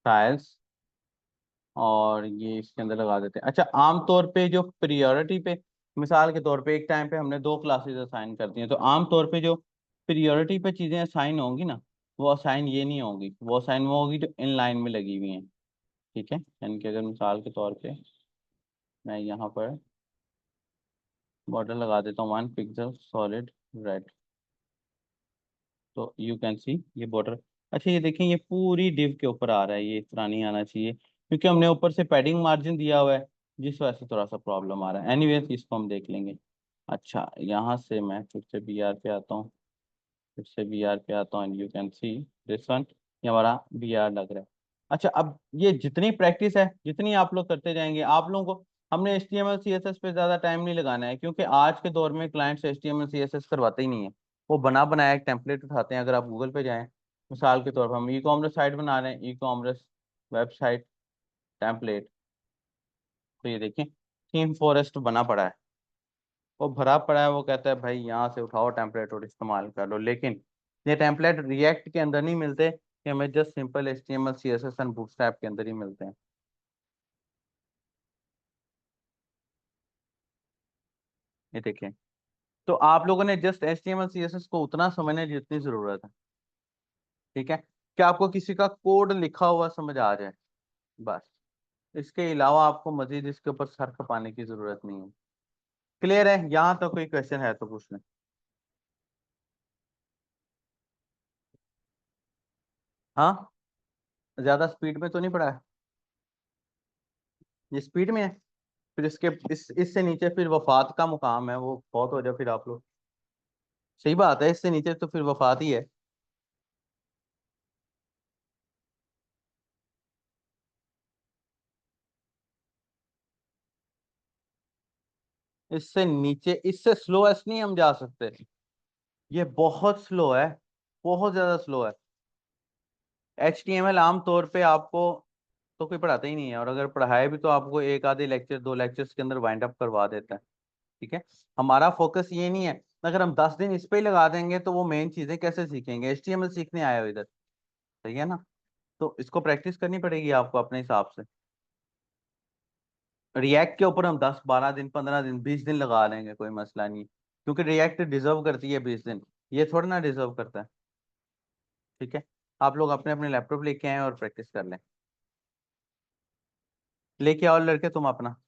टाइल्स, और ये इसके अंदर लगा देते हैं। अच्छा, आमतौर पे जो प्रियोरिटी पे, मिसाल के तौर पे एक टाइम पे हमने 2 क्लासेस असाइन कर दी हैं, तो आमतौर पे जो प्रियोरिटी पे चीज़ें असाइन होंगी ना, वो असाइन ये नहीं होगी, वो असाइन वो होगी जो इन लाइन में लगी हुई हैं। ठीक है। यानी कि अगर मिसाल के तौर पे मैं यहाँ पर बॉर्डर लगा देता हूँ 1 पिक्सल सॉलिड रेड, तो यू कैन सी ये बॉर्डर। अच्छा, ये देखें ये पूरी डिव के ऊपर आ रहा है, ये इस तरह नहीं आना चाहिए, क्योंकि हमने ऊपर से पैडिंग मार्जिन दिया हुआ है, जिस वजह से थोड़ा सा प्रॉब्लम आ रहा है। एनीवेज इसको हम देख लेंगे। अच्छा, यहाँ से मैं फिर से बी आर पे आता हूँ, फिर से बी आर पे आता हूँ, and you can see this one, ये हमारा बी आर लग रहा है। अच्छा, अब ये जितनी प्रैक्टिस है, जितनी आप लोग करते जाएंगे, आप लोगों को हमने H T M L C S S पे ज़्यादा टाइम नहीं लगाना है, क्योंकि आज के दौर में clients H T M L C S S करवाते ही नहीं है। वो बना बनाया एक टेम्पलेट उठाते हैं। अगर आप गूगल पे जाएं, मिसाल के तौर पर हम ई कॉमर्स साइट बना रहे हैं, ई कॉमर्स वेबसाइट टेम्पलेट, तो ये देखें थीम फॉरेस्ट बना पड़ा है, वो भरा पड़ा है, वो कहता है भाई यहाँ से उठाओ टेम्पलेट और इस्तेमाल कर लो, लेकिन ये टेम्पलेट रिएक्ट के अंदर नहीं मिलते, ये हमें just simple H T M L C S S and Bootstrap के अंदर ही मिलते हैं। ये देखें, तो आप लोगों ने just H T M L C S S को उतना समझने की जितनी जरूरत है। ठीक है, कि आपको किसी का कोड लिखा हुआ समझ आ जाए, बस। इसके अलावा आपको मजीद इसके ऊपर सर खपाने की जरूरत नहीं है। क्लियर है? यहाँ तो कोई क्वेश्चन है तो पूछ लें। हाँ, ज्यादा स्पीड में तो नहीं पड़ा है? ये स्पीड में है? फिर इसके इससे नीचे फिर वफात का मुकाम है, वो बहुत हो जाए फिर आप लोग। सही बात है, इससे नीचे तो फिर वफात ही है। इससे नीचे, इससे स्लोएस्ट नहीं हम जा सकते। ये बहुत स्लो है, बहुत ज्यादा स्लो है। HTML आम तौर पे आपको तो कोई पढ़ाता ही नहीं है, और अगर पढ़ाए भी तो आपको एक आधे लेक्चर, 2 लेक्चर्स के अंदर वाइंड अप करवा देता है। ठीक है, हमारा फोकस ये नहीं है। अगर हम 10 दिन इस पे ही लगा देंगे तो वो मेन चीजें कैसे सीखेंगे? HTML सीखने आए हो इधर, सही है ना? तो इसको प्रैक्टिस करनी पड़ेगी आपको अपने हिसाब से। रिएक्ट के ऊपर हम 10 12 दिन, 15 दिन, 20 दिन लगा लेंगे, कोई मसला नहीं, क्योंकि रिएक्ट डिजर्व करती है 20 दिन, ये थोड़ा ना डिजर्व करता है। ठीक है, आप लोग अपने अपने लैपटॉप लेके आए और प्रैक्टिस कर लें। लेके आओ लड़के तुम अपना।